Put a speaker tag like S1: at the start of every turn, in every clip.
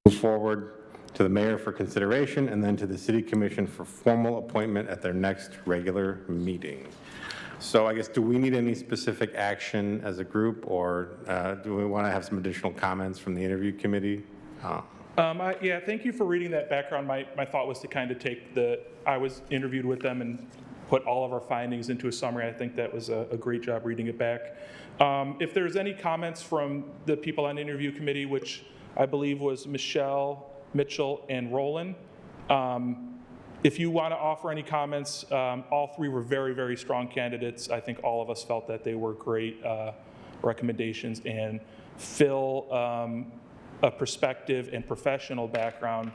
S1: move forward to the mayor for consideration and then to the city commission for formal appointment at their next regular meeting. So I guess, do we need any specific action as a group, or do we want to have some additional comments from the interview committee?
S2: Yeah, thank you for reading that background. My thought was to kind of take I was interviewed with them and put all of our findings into a summary. I think that was a great job reading it back. If there's any comments from the people on the interview committee, which I believe was Michelle, Mitchell, and Roland, if you want to offer any comments, all three were very, very strong candidates. I think all of us felt that they were great recommendations and fill a perspective and professional background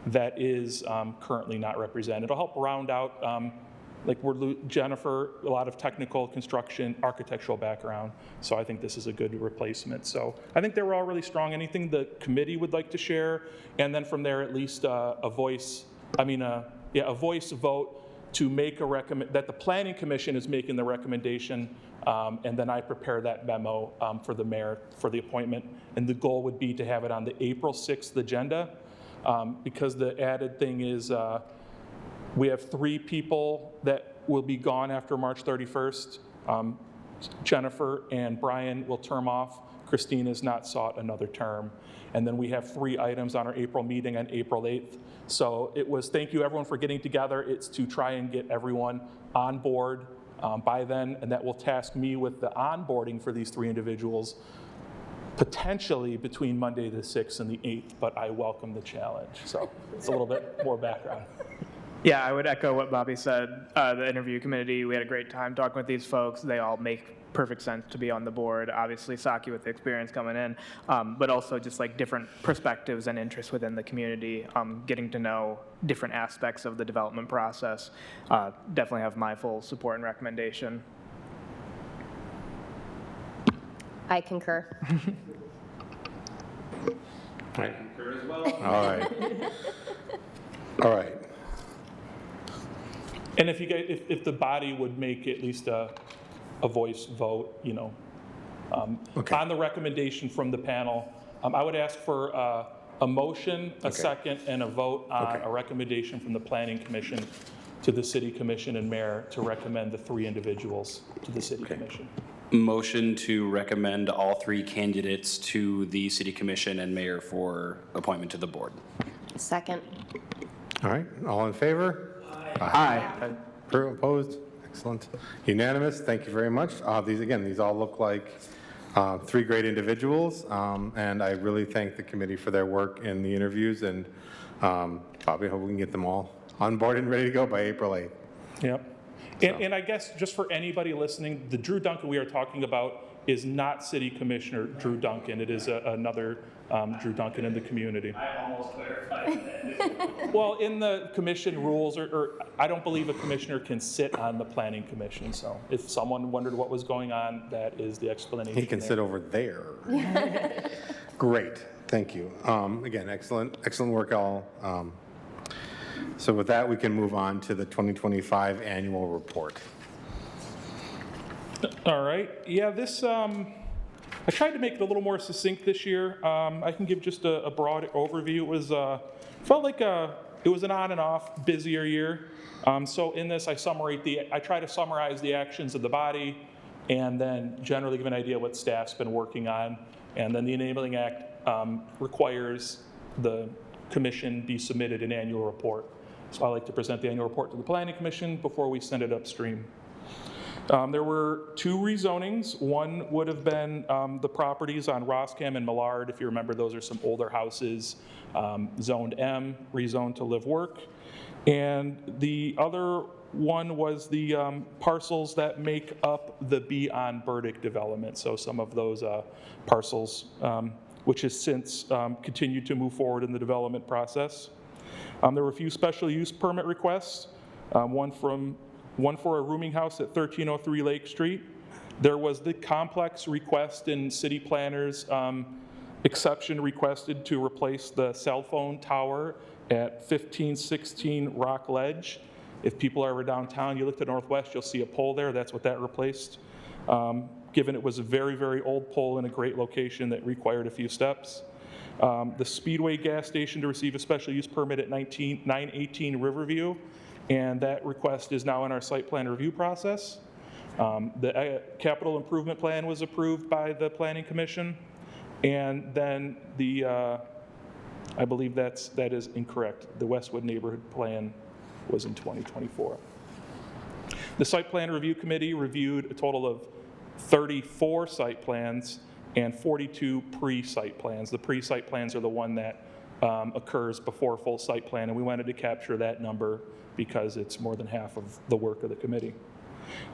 S2: that is currently not represented. It'll help round out, Jennifer, a lot of technical, construction, architectural background. So I think this is a good replacement. So I think they were all really strong. Anything the committee would like to share, and then from there at least a voice vote to make that the Planning Commission is making the recommendation, and then I prepare that memo for the mayor for the appointment. And the goal would be to have it on the April 6th agenda, because the added thing is we have 3 people that will be gone after March 31st. Jennifer and Brian will term off. Christine has not sought another term. And then we have 3 items on our April meeting on April 8th. So it was, thank you everyone for getting together. It's to try and get everyone on board by then, and that will task me with the onboarding for these 3 individuals, potentially between Monday the 6th and the 8th, but I welcome the challenge. So it's a little bit more background.
S3: Yeah, I would echo what Bobby said. The interview committee, we had a great time talking with these folks. They all make perfect sense to be on the board. Obviously, Saki with the experience coming in, but also just like different perspectives and interests within the community, getting to know different aspects of the development process. Definitely have my full support and recommendation.
S4: I concur.
S1: I concur as well. All right. All right.
S2: And if the body would make at least a voice vote,
S1: Okay.
S2: on the recommendation from the panel, I would ask for a motion, a second, and a vote on a recommendation from the Planning Commission to the City Commission and Mayor to recommend the 3 individuals to the City Commission.
S5: Motion to recommend all 3 candidates to the City Commission and Mayor for appointment to the board.
S4: Second.
S1: All right. All in favor? Aye. Opposed? Excellent. Unanimous. Thank you very much. These all look like 3 great individuals, and I really thank the committee for their work in the interviews, and Bobby, I hope we can get them all on board and ready to go by April 8th.
S2: Yep. And I guess just for anybody listening, the Drew Duncan we are talking about is not City Commissioner Drew Duncan. It is another Drew Duncan in the community.
S5: I almost clarified that.
S2: Well, in the commission rules, or I don't believe a commissioner can sit on the Planning Commission. So if someone wondered what was going on, that is the explanation.
S1: He can sit over there. Great. Thank you. Again, excellent work, all. So with that, we can move on to the 2025 annual report.
S2: All right. Yeah, this, I tried to make it a little more succinct this year. I can give just a broad overview. It was, felt like it was an on and off busier year. So in this, I try to summarize the actions of the body and then generally give an idea what staff's been working on. And then the Enabling Act requires the commission be submitted an annual report. So I like to present the annual report to the Planning Commission before we send it upstream. There were 2 rezonings. One would have been the properties on Roscam and Millard. If you remember, those are some older houses, zoned M, rezoned to live work. And the other one was the parcels that make up the Beyond Burdick development. So some of those parcels, which has since continued to move forward in the development process. There were a few special use permit requests, one for a rooming house at 1303 Lake Street. There was the complex request in city planners exception requested to replace the cell phone tower at 1516 Rock Ledge. If people are ever downtown, you look to the northwest, you'll see a pole there. That's what that replaced. Given it was a very, very old pole in a great location that required a few steps. The Speedway gas station to receive a special use permit at 918 Riverview, and that request is now in our site plan review process. The capital improvement plan was approved by the Planning Commission, and then the, I believe that is incorrect. The Westwood Neighborhood Plan was in 2024. The Site Plan Review Committee reviewed a total of 34 site plans and 42 pre-site plans. The pre-site plans are the one that occurs before full site plan, and we wanted to capture that number because it's more than half of the work of the committee.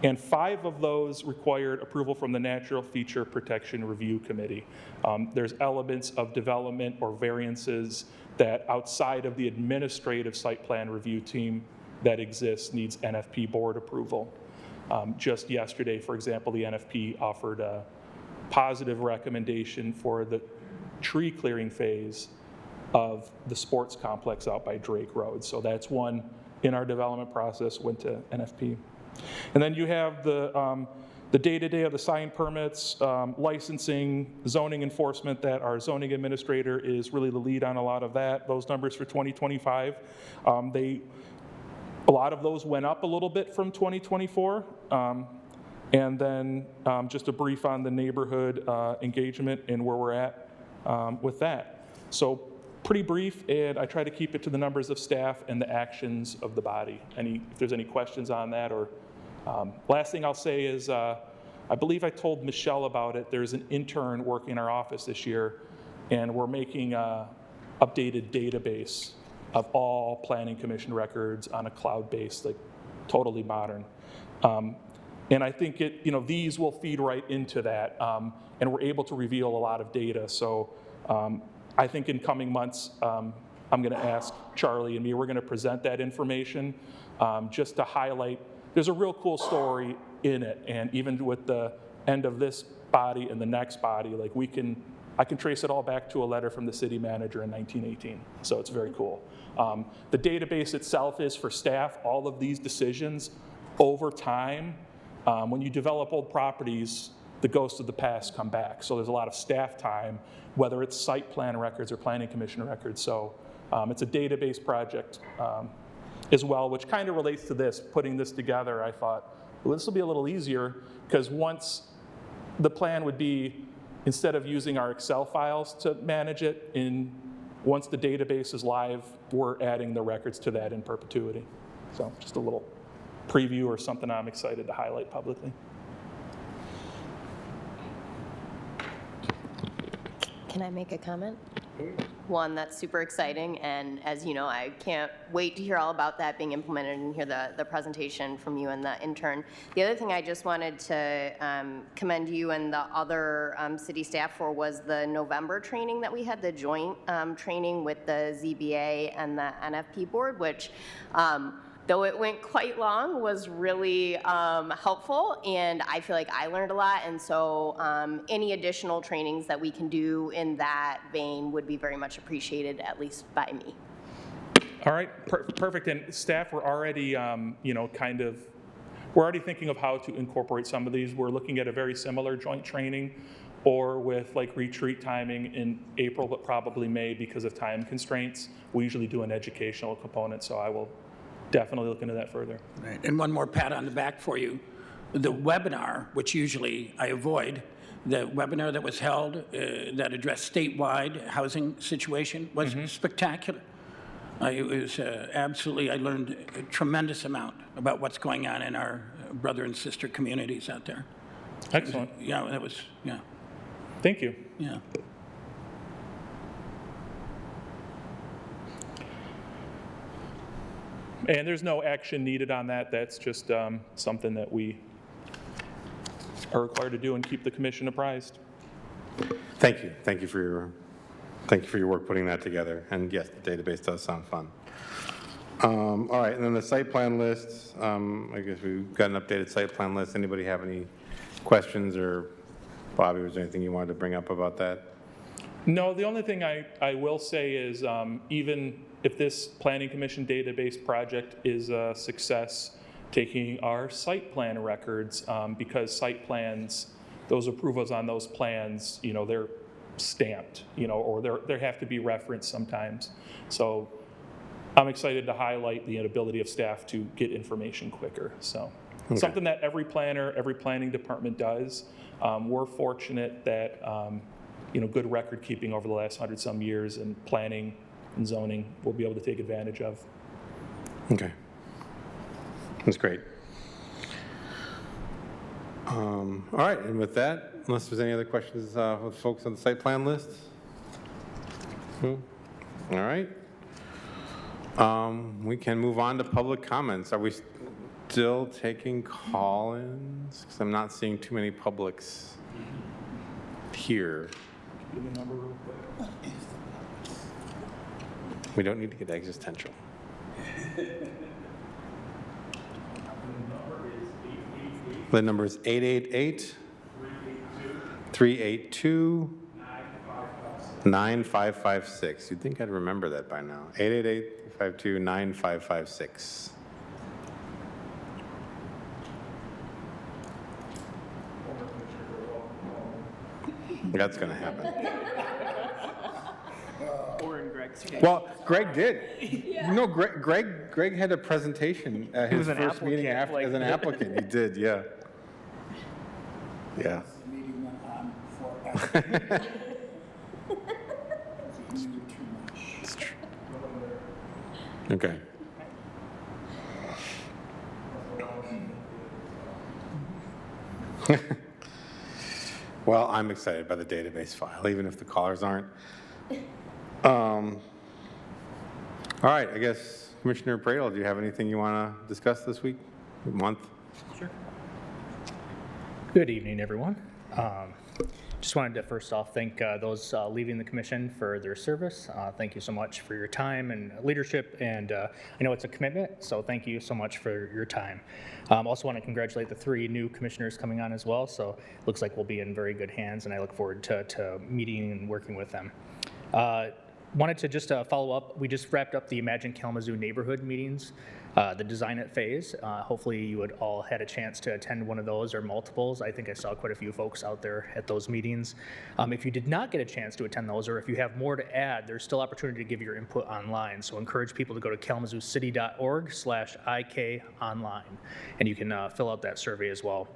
S2: And 5 of those required approval from the Natural Feature Protection Review Committee. There's elements of development or variances that outside of the administrative site plan review team that exists needs NFP board approval. Just yesterday, for example, the NFP offered a positive recommendation for the tree clearing phase of the sports complex out by Drake Road. So that's one in our development process, went to NFP. And then you have the day-to-day of the sign permits, licensing, zoning enforcement, that our zoning administrator is really the lead on a lot of that. Those numbers for 2025, a lot of those went up a little bit from 2024. And then just a brief on the neighborhood engagement and where we're at with that. So pretty brief, and I try to keep it to the numbers of staff and the actions of the body. If there's any questions on that, or last thing I'll say is, I believe I told Michelle about it. There's an intern working in our office this year, and we're making an updated database of all planning commission records on a cloud-based, like totally modern. And I think these will feed right into that, and we're able to reveal a lot of data. So I think in coming months, I'm going to ask Charlie and me, we're going to present that information just to highlight. There's a real cool story in it, and even with the end of this body and the next body, like I can trace it all back to a letter from the city manager in 1918. So it's very cool. The database itself is for staff. All of these decisions over time, when you develop old properties, the ghosts of the past come back. So there's a lot of staff time, whether it's site plan records or planning commission records. So it's a database project as well, which kind of relates to this. Putting this together, I thought, well, this will be a little easier, because once the plan would be, instead of using our Excel files to manage it, once the database is live, we're adding the records to that in perpetuity. So just a little preview or something I'm excited to highlight publicly.
S4: Can I make a comment? One that's super exciting, and as you know, I can't wait to hear all about that being implemented and hear the presentation from you and the intern. The other thing I just wanted to commend you and the other city staff for was the November training that we had, the joint training with the ZBA and the NFP board, which though it went quite long, was really helpful, and I feel like I learned a lot, and so any additional trainings that we can do in that vein would be very much appreciated, at least by me.
S2: All right, perfect. And staff, we're already, we're already thinking of how to incorporate some of these. We're looking at a very similar joint training, or with like retreat timing in April, but probably May because of time constraints. We usually do an educational component, so I will definitely look into that further.
S6: Right. And one more pat on the back for you. The webinar, which usually I avoid, the webinar that was held that addressed statewide housing situation was spectacular. It was absolutely, I learned a tremendous amount about what's going on in our brother and sister communities out there.
S2: Excellent.
S6: Yeah, that was, yeah.
S2: Thank you.
S6: Yeah.
S2: And there's no action needed on that. That's just something that we are required to do and keep the commission apprised.
S1: Thank you. Thank you for your work putting that together. And yes, the database does sound fun. All right, and then the site plan list. I guess we've got an updated site plan list. Anybody have any questions, or Bobby, was there anything you wanted to bring up about that?
S2: No, the only thing I will say is even if this planning commission database project is a success, taking our site plan records, because site plans, those approvals on those plans, they're stamped, or they have to be referenced sometimes. So I'm excited to highlight the ability of staff to get information quicker. So something that every planner, every planning department does. We're fortunate that good record keeping over the last 100-some years in planning and zoning we'll be able to take advantage of.
S1: Okay. That's great. All right, and with that, unless there's any other questions with folks on the site plan list? All right. We can move on to public comments. Are we still taking call-ins? Because I'm not seeing too many publics here. We don't need to get existential. The number is 888-382-9556. You'd think I'd remember that by now. 888-352-9556. That's going to happen.
S3: Or in Greg's case.
S1: Well, Greg did. Greg had a presentation at his
S3: was an
S1: first meeting
S3: applicant,
S1: as an applicant. He did, yeah. Yeah.
S6: The meeting went on forever. He knew too much.
S1: Okay. Well, I'm excited by the database file, even if the callers aren't. All right, I guess, Commissioner Bradel, do you have anything you want to discuss this week, month?
S7: Sure. Good evening, everyone. Just wanted to first off thank those leaving the commission for their service. Thank you so much for your time and leadership, and I know it's a commitment, so thank you so much for your time. Also want to congratulate the 3 new commissioners coming on as well, so looks like we'll be in very good hands, and I look forward to meeting and working with them. Wanted to just follow up. We just wrapped up the Imagine Kalamazoo neighborhood meetings, the design it phase. Hopefully you would all had a chance to attend one of those or multiples. I think I saw quite a few folks out there at those meetings. If you did not get a chance to attend those, or if you have more to add, there's still opportunity to give your input online. So encourage people to go to kalamazooCity.org/IK online, and you can fill out that survey as well.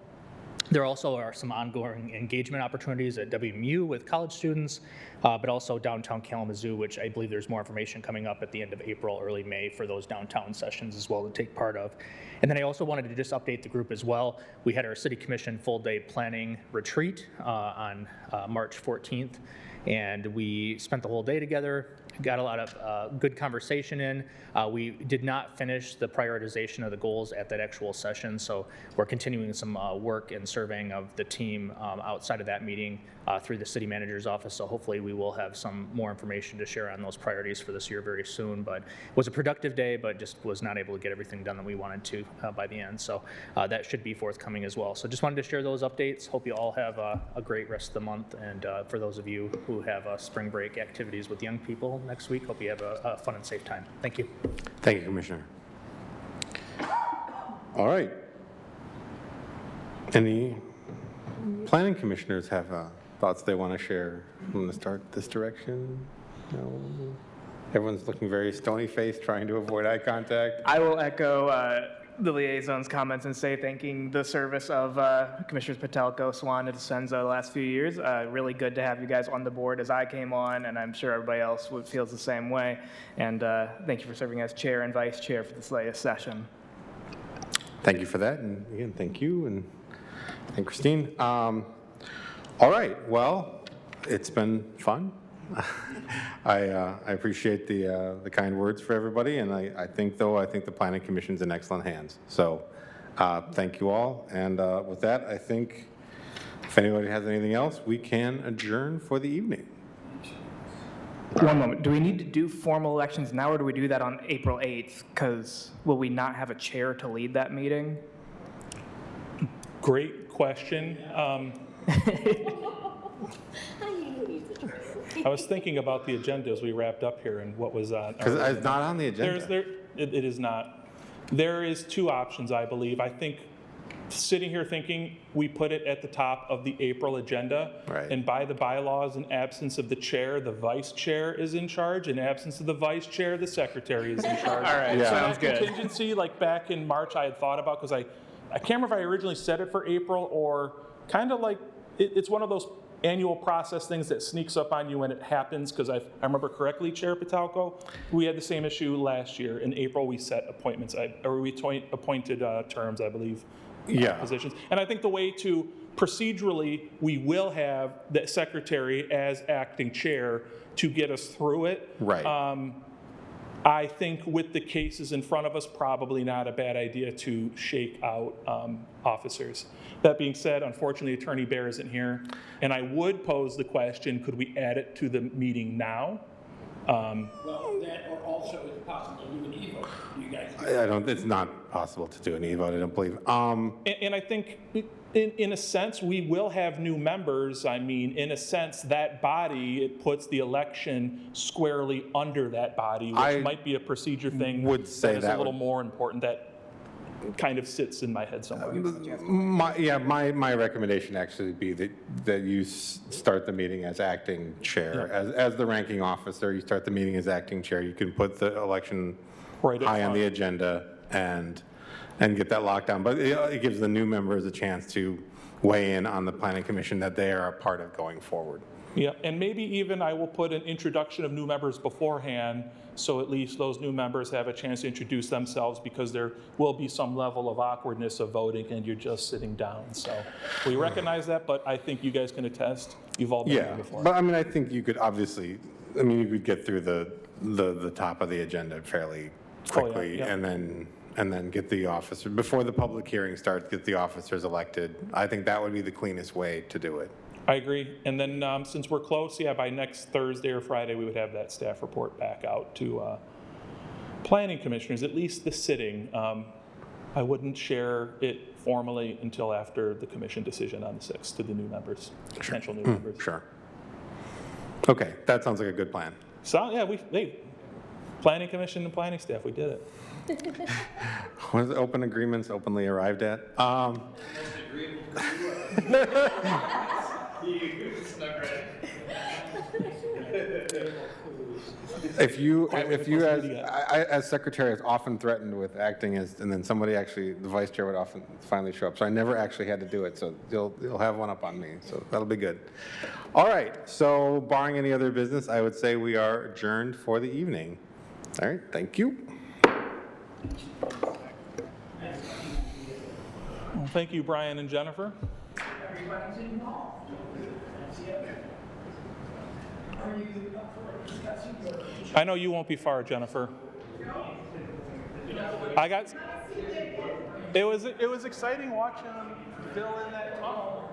S7: There also are some ongoing engagement opportunities at WMU with college students, but also downtown Kalamazoo, which I believe there's more information coming up at the end of April, early May for those downtown sessions as well to take part of. And then I also wanted to just update the group as well. We had our City Commission full-day planning retreat on March 14th, and we spent the whole day together, got a lot of good conversation in. We did not finish the prioritization of the goals at that actual session, so we're continuing some work and surveying of the team outside of that meeting through the city manager's office, so hopefully we will have some more information to share on those priorities for this year very soon. But it was a productive day, but just was not able to get everything done that we wanted to by the end, so that should be forthcoming as well. So just wanted to share those updates. Hope you all have a great rest of the month, and for those of you who have spring break activities with young people next week, hope you have a fun and safe time. Thank you.
S1: Thank you, Commissioner. All right. Any planning commissioners have thoughts they want to share? I'm going to start this direction. No. Everyone's looking very stony-faced, trying to avoid eye contact.
S3: I will echo the liaison's comments and say thanking the service of Commissioners Patelko, Swan, and DeSenza the last few years. Really good to have you guys on the board as I came on, and I'm sure everybody else feels the same way. And thank you for serving as chair and vice chair for this latest session.
S1: Thank you for that, and again, thank you, and Christine. All right, well, it's been fun. I appreciate the kind words for everybody, and I think the Planning Commission's in excellent hands. So thank you all, and with that, I think if anybody has anything else, we can adjourn for the evening.
S3: One moment. Do we need to do formal elections now, or do we do that on April 8th? Because will we not have a chair to lead that meeting?
S2: Great question. I was thinking about the agenda as we wrapped up here and what was on.
S1: Because it's not on the agenda.
S2: It is not. There is 2 options, I believe. I think sitting here thinking we put it at the top of the April agenda.
S1: Right.
S2: And by the bylaws, in absence of the chair, the vice chair is in charge. In absence of the vice chair, the secretary is in charge.
S3: All right,
S1: Yeah.
S2: So
S3: sounds
S2: that
S3: good.
S2: contingency, like back in March, I had thought about, because I can't remember if I originally said it for April or kind of like, it's one of those annual process things that sneaks up on you when it happens, because I remember correctly, Chair Patalco, we had the same issue last year. In April, we set appointments, or we appointed terms, I believe.
S1: Yeah.
S2: Positions. And I think the way to, procedurally, we will have the secretary as acting chair to get us through it.
S1: Right.
S2: I think with the cases in front of us, probably not a bad idea to shake out officers. That being said, unfortunately, Attorney Bear isn't here, and I would pose the question, could we add it to the meeting now?
S6: Well, that or also it's possible to do an e-vote. You guys.
S1: It's not possible to do an e-vote, I don't believe.
S2: And I think, in a sense, we will have new members. I mean, in a sense, that body, it puts the election squarely under that body,
S1: I
S2: which might be a procedure thing.
S1: would say
S2: that is
S1: that
S2: a little
S1: would-
S2: more important, that kind of sits in my head somewhere.
S1: My recommendation actually would be that you start the meeting as acting chair. As the ranking officer, you start the meeting as acting chair. You can put the election
S2: Right up
S1: high on the
S2: front.
S1: agenda and get that locked down. But it gives the new members a chance to weigh in on the planning commission that they are a part of going forward.
S2: Yeah, and maybe even I will put an introduction of new members beforehand, so at least those new members have a chance to introduce themselves, because there will be some level of awkwardness of voting and you're just sitting down. So we recognize that, but I think you guys can attest, you've all been
S1: Yeah,
S2: here before.
S1: but I mean, I think you could obviously, you could get through the top of the agenda fairly quickly,
S2: yeah.
S1: and then get the officer, before the public hearing starts, get the officers elected. I think that would be the cleanest way to do it.
S2: I agree. And then since we're close, yeah, by next Thursday or Friday, we would have that staff report back out to planning commissioners, at least the sitting. I wouldn't share it formally until after the commission decision on the 6th to the new members, potential new members.
S1: Sure. Okay, that sounds like a good plan.
S2: So, yeah, planning commission and planning staff, we did it.
S1: What is it, open agreements openly arrived at? If you as secretary is often threatened with acting as, and then somebody actually, the vice chair would often finally show up. So I never actually had to do it. So you'll have one up on me. So that'll be good. All right. So barring any other business, I would say we are adjourned for the evening. All right. Thank you.
S2: Well, thank you, Brian and Jennifer. I know you won't be far, Jennifer. It was exciting watching Bill in that tunnel.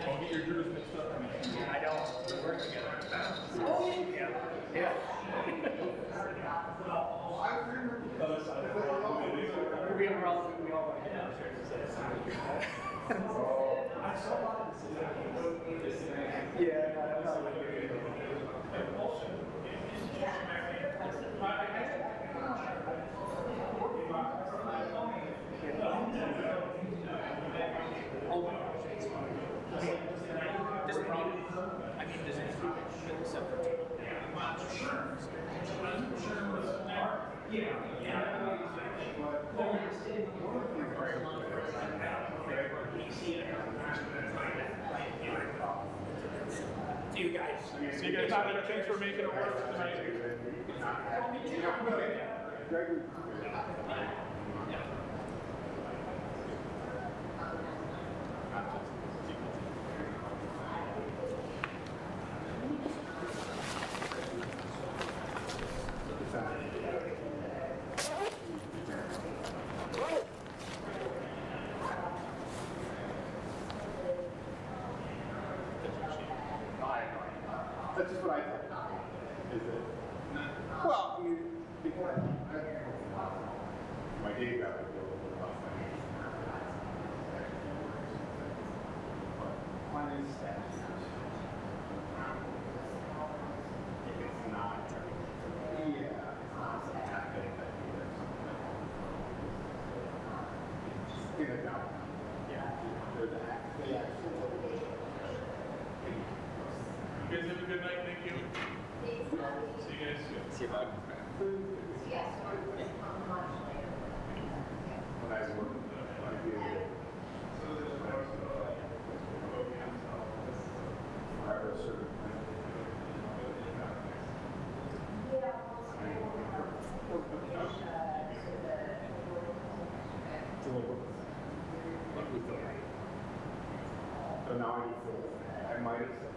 S2: Don't get your jurors mixed up.
S7: I don't. We work together. Oh, yeah. Yeah. We all want to get downstairs and say
S2: See you guys. Thanks for making it work tonight.
S1: That's just what I think. Is it? Well, my day job would be a little bit about planning staff. If it's not, it's not happening, in a down. Yeah. There's an act. They actually.
S2: You guys have a good night. Thank you. See you guys soon.
S1: See you later. When I was working, I did. Forever certain. So now I need to, I might have said